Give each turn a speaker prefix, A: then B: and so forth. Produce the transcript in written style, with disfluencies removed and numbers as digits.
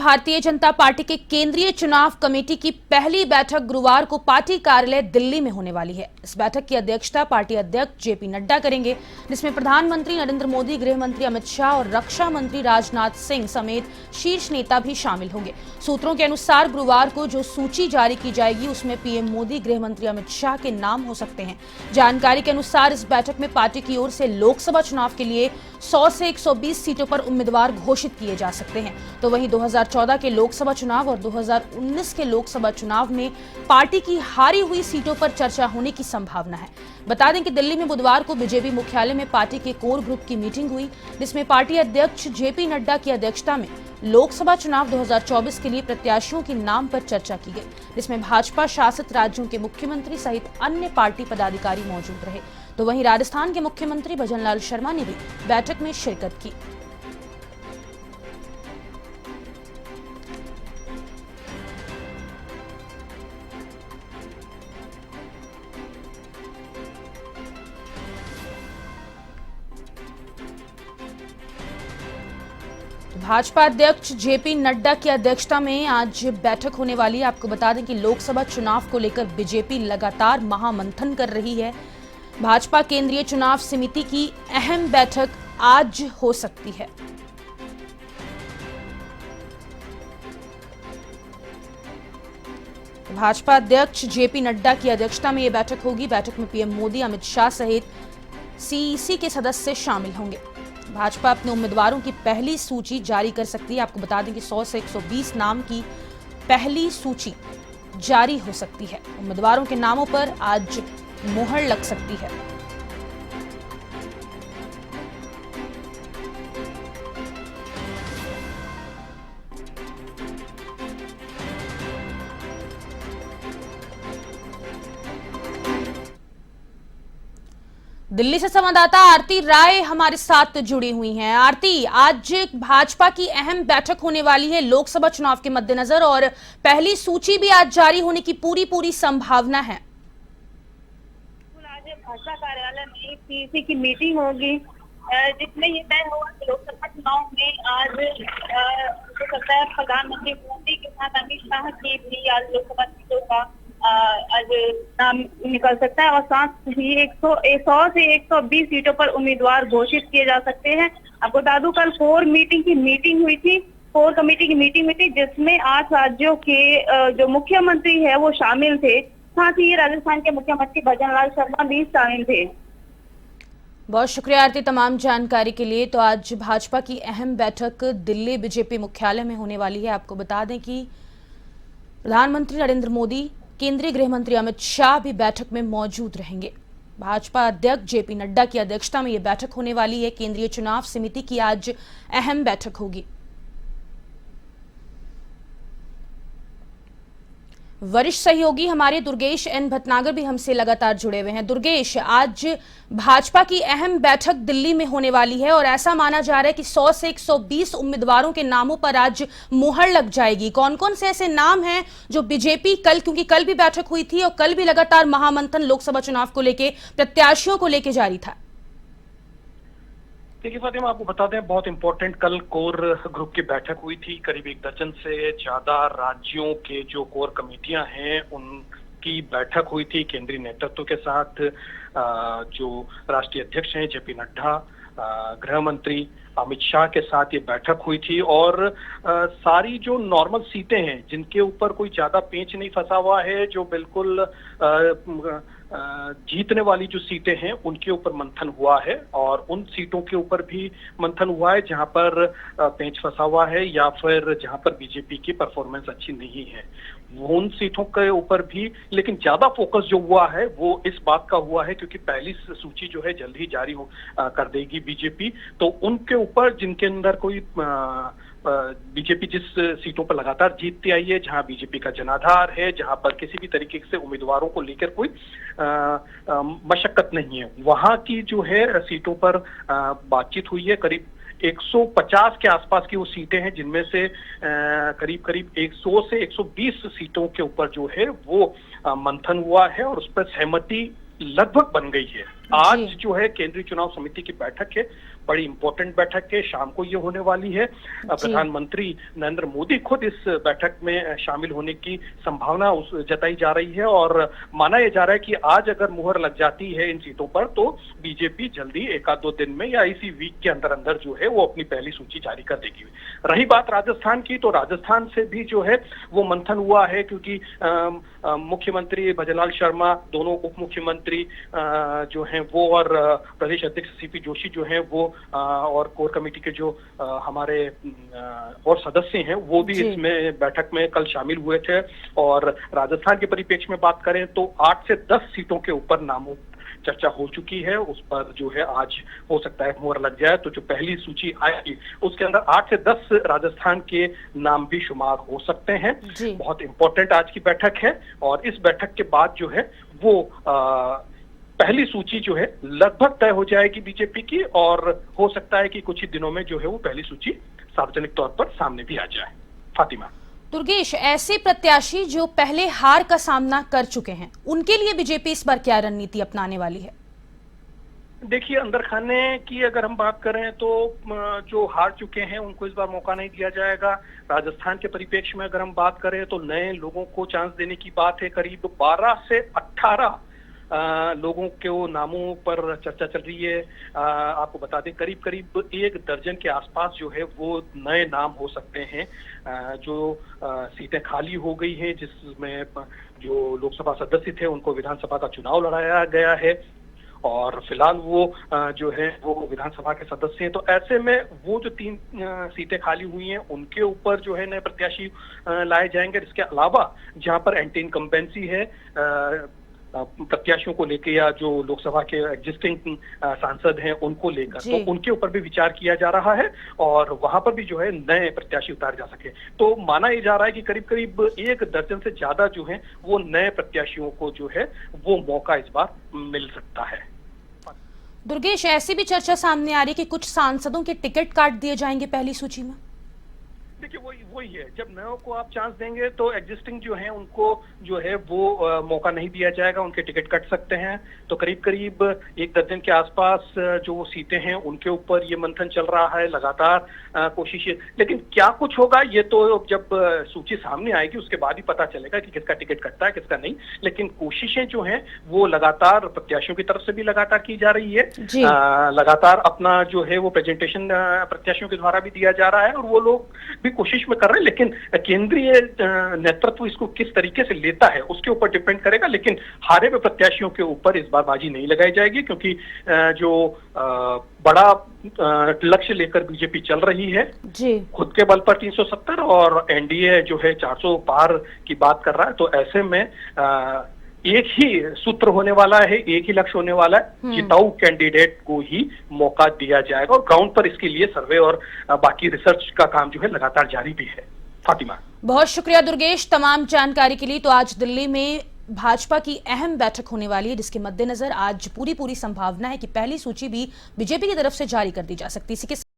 A: Bharatiya Janata party के केंद्रीय चुनाव कमेटी की पहली बैठक गुरुवार को पार्टी कार्यालय दिल्ली में होने वाली है। इस बैठक की अध्यक्षता पार्टी अध्यक्ष जेपी नड्डा करेंगे, जिसमें प्रधानमंत्री नरेंद्र मोदी, गृह मंत्री अमित शाह और रक्षा मंत्री राजनाथ सिंह समेत शीर्ष नेता भी शामिल होंगे। सूत्रों के अनुसार गुरुवार को जो सूची जारी की जाएगी उसमें पीएम मोदी, गृह मंत्री अमित शाह के नाम हो सकते हैं। जानकारी के अनुसार इस बैठक में पार्टी की ओर से लोकसभा चुनाव के लिए 100 से 120 सीटों पर उम्मीदवार घोषित किए जा सकते हैं। तो वहीं 2014 के लोकसभा चुनाव और 2019 के लोकसभा चुनाव में पार्टी की हारी हुई सीटों पर चर्चा होने की संभावना है। बता दें कि दिल्ली में बुधवार को बीजेपी मुख्यालय में पार्टी के कोर ग्रुप की मीटिंग हुई, जिसमें पार्टी अध्यक्ष जेपी नड्डा की अध्यक्षता में लोकसभा चुनाव 2024 के लिए प्रत्याशियों के नाम पर चर्चा की गई, जिसमें भाजपा शासित राज्यों के मुख्यमंत्री सहित अन्य पार्टी पदाधिकारी मौजूद रहे। तो वहीं राजस्थान के मुख्यमंत्री भजनलाल शर्मा ने भी बैठक में शिरकत की। भाजपा अध्यक्ष जेपी नड्डा की अध्यक्षता में आज बैठक होने वाली है। आपको बता दें कि लोकसभा चुनाव को लेकर बीजेपी लगातार महामंथन कर रही है। भाजपा केंद्रीय चुनाव समिति की अहम बैठक आज हो सकती है। भाजपा अध्यक्ष जेपी नड्डा की अध्यक्षता में यह बैठक होगी। बैठक में पीएम मोदी, अमित शाह सहित सीईसी के सदस्य शामिल होंगे। भाजपा अपने उम्मीदवारों की पहली सूची जारी कर सकती है। आपको बता दें कि 100 से 120 नाम की पहली सूची जारी हो सकती है। उम्मीदवारों के नामों पर आज मुहर लग सकती है। दिल्ली से संवाददाता आरती राय हमारे साथ जुड़ी हुई हैं। आरती, आज भाजपा की अहम बैठक होने वाली है लोकसभा चुनाव के मद्देनजर और पहली सूची भी आज जारी होने की पूरी संभावना है।
B: आज भाजपा कार्यालय में सीईसी की मीटिंग होगी, जिसमें ये तय होगा कि लोकसभा चुनाव में आज हो सकता है प्रधानमंत्री मोदी के साथ अमित शाह की भी आज लोकसभा सीटों का आज नाम निकल सकता है और साथ ही 100 से 120 सीटों पर उम्मीदवार घोषित किए जा सकते हैं। आपको बता दूं, कल कोर मीटिंग हुई थी, कोर कमेटी की मीटिंग हुई थी, जिसमें 8 राज्यों के जो मुख्यमंत्री है वो शामिल थे। साथ ही राजस्थान के मुख्यमंत्री भजनलाल शर्मा भी शामिल थे।
A: बहुत शुक्रिया आरती तमाम जानकारी के लिए। तो आज भाजपा की अहम बैठक दिल्ली बीजेपी मुख्यालय में होने वाली है। आपको बता दें कि प्रधानमंत्री नरेंद्र मोदी, केंद्रीय गृह मंत्री अमित शाह भी बैठक में मौजूद रहेंगे। भाजपा अध्यक्ष जेपी नड्डा की अध्यक्षता में यह बैठक होने वाली है। केंद्रीय चुनाव समिति की आज अहम बैठक होगी। वरिष्ठ सहयोगी हमारे दुर्गेश एन भटनागर भी हमसे लगातार जुड़े हुए हैं। दुर्गेश, आज भाजपा की अहम बैठक दिल्ली में होने वाली है और ऐसा माना जा रहा है कि 100 से 120 उम्मीदवारों के नामों पर आज मुहर लग जाएगी। कौन कौन से ऐसे नाम हैं जो बीजेपी क्योंकि कल भी बैठक हुई थी और कल भी लगातार महामंथन लोकसभा चुनाव को लेकर, प्रत्याशियों को लेकर जारी था।
C: देखिए फातिमा, आपको बता दें, बहुत इंपॉर्टेंट कल कोर ग्रुप की बैठक हुई थी। करीब 1 दर्जन से ज्यादा राज्यों के जो कोर कमेटियां हैं उनकी बैठक हुई थी केंद्रीय नेतृत्व के साथ। जो राष्ट्रीय अध्यक्ष हैं जेपी नड्डा, गृह मंत्री अमित शाह के साथ ये बैठक हुई थी और सारी जो नॉर्मल सीटें हैं जिनके ऊपर कोई ज्यादा पेंच नहीं फंसा हुआ है, जो बिल्कुल जीतने वाली जो सीटें हैं उनके ऊपर मंथन हुआ है और उन सीटों के ऊपर भी मंथन हुआ है जहां पर पेंच फंसा हुआ है या फिर जहां पर बीजेपी की परफॉर्मेंस अच्छी नहीं है, वो उन सीटों के ऊपर भी। लेकिन ज्यादा फोकस जो हुआ है वो इस बात का हुआ है क्योंकि पहली सूची जो है जल्द ही जारी कर देगी बीजेपी, तो उनके ऊपर जिनके अंदर कोई बीजेपी जिस सीटों पर लगातार जीतती आई है, जहां बीजेपी का जनाधार है, जहां पर किसी भी तरीके से उम्मीदवारों को लेकर कोई मशक्कत नहीं है, वहां की जो है सीटों पर बातचीत हुई है। करीब 150 के आसपास की वो सीटें हैं जिनमें से करीब 100 से 120 सीटों के ऊपर जो है वो मंथन हुआ है और उस पर सहमति लगभग बन गई है। आज जो है केंद्रीय चुनाव समिति की बैठक है, बड़ी इंपॉर्टेंट बैठक है, शाम को ये होने वाली है। प्रधानमंत्री नरेंद्र मोदी खुद इस बैठक में शामिल होने की संभावना जताई जा रही है और माना यह जा रहा है कि आज अगर मुहर लग जाती है इन सीटों पर तो बीजेपी जल्दी एक आध दो दिन में या इसी वीक के अंदर अंदर जो है वो अपनी पहली सूची जारी कर देगी। रही बात राजस्थान की, तो राजस्थान से भी जो है वो मंथन हुआ है, क्योंकि मुख्यमंत्री भजनलाल शर्मा, दोनों उप मुख्यमंत्री जो हैं वो और प्रदेश अध्यक्ष सीपी जोशी जो हैं वो और कोर कमेटी के जो हमारे और सदस्य हैं वो भी इसमें बैठक में कल शामिल हुए थे। और राजस्थान के परिप्रेक्ष्य में बात करें तो 8 से 10 सीटों के ऊपर नामों चर्चा हो चुकी है, उस पर जो है आज हो सकता है मुहर लग जाए। तो जो पहली सूची आएगी उसके अंदर 8 से 10 राजस्थान के नाम भी शुमार हो सकते हैं। बहुत इंपॉर्टेंट आज की बैठक है और इस बैठक के बाद जो है वो पहली सूची जो है लगभग तय हो जाएगी बीजेपी की और हो सकता है कि कुछ ही दिनों में जो है वो पहली सूची सार्वजनिक तौर पर सामने भी आ जाए। फातिमा।
A: दुर्गेश, ऐसे प्रत्याशी जो पहले हार का सामना कर चुके हैं उनके लिए बीजेपी इस बार क्या रणनीति अपनाने वाली है?
C: देखिए, अंदर खाने की अगर हम बात करें तो जो हार चुके हैं उनको इस बार मौका नहीं दिया जाएगा। राजस्थान के परिप्रेक्ष्य में अगर हम बात करें तो नए लोगों को चांस देने की बात है। करीब 12 से 18 लोगों के वो नामों पर चर्चा चल रही है। आपको बता दें करीब करीब 1 दर्जन के आसपास जो है वो नए नाम हो सकते हैं। जो सीटें खाली हो गई हैं जिसमें जो लोकसभा सदस्य थे उनको विधानसभा का चुनाव लड़ाया गया है और फिलहाल वो जो है वो विधानसभा के सदस्य हैं। तो ऐसे में वो जो 3 सीटें खाली हुई हैं उनके ऊपर जो है नए प्रत्याशी लाए जाएंगे। इसके अलावा जहां पर एंटी इनकम्बेंसी है प्रत्याशियों को लेकर या जो लोकसभा के एग्जिस्टिंग सांसद हैं उनको लेकर, तो उनके ऊपर भी विचार किया जा रहा है और वहां पर भी जो है नए प्रत्याशी उतारे जा सके। तो माना यह जा रहा है कि करीब करीब 1 दर्जन से ज्यादा जो है वो नए प्रत्याशियों को जो है वो मौका इस बार मिल सकता है।
A: दुर्गेश, ऐसी भी चर्चा सामने आ रही है कि कुछ सांसदों के टिकट काट दिए जाएंगे पहली सूची में।
C: देखिए वही है, जब नयों को आप चांस देंगे तो एग्जिस्टिंग जो है उनको जो है वो मौका नहीं दिया जाएगा, उनके टिकट कट सकते हैं। तो करीब करीब 1 दर्जन के आसपास जो सीटें हैं उनके ऊपर ये मंथन चल रहा है, लगातार कोशिशें। लेकिन क्या कुछ होगा ये तो जब सूची सामने आएगी उसके बाद ही पता चलेगा कि किसका टिकट कटता है किसका नहीं। लेकिन कोशिशें जो हैं वो लगातार प्रत्याशियों की तरफ से भी लगातार की जा रही है। लगातार अपना जो है वो प्रेजेंटेशन प्रत्याशियों के द्वारा भी दिया जा रहा है और वो लोग भी कोशिश में कर रहे हैं। लेकिन केंद्रीय नेतृत्व इसको किस तरीके से लेता है उसके ऊपर डिपेंड करेगा। लेकिन हारे हुए प्रत्याशियों के ऊपर इस बार बाजी नहीं लगाई जाएगी, क्योंकि जो बड़ा लक्ष्य लेकर बीजेपी चल रही है जी, खुद के बल पर 370 और एनडीए जो है 400 पार की बात कर रहा है। तो ऐसे में एक ही सूत्र होने वाला है, एक ही लक्ष्य होने वाला है, जिताऊ कैंडिडेट को ही मौका दिया जाएगा। और ग्राउंड पर इसके लिए सर्वे और बाकी रिसर्च का काम जो है लगातार जारी भी है। फातिमा,
A: बहुत शुक्रिया दुर्गेश तमाम जानकारी के लिए। तो आज दिल्ली में भाजपा की अहम बैठक होने वाली है जिसके मद्देनजर आज पूरी संभावना है कि पहली सूची भी बीजेपी की तरफ से जारी कर दी जा सकती है। इसी के साथ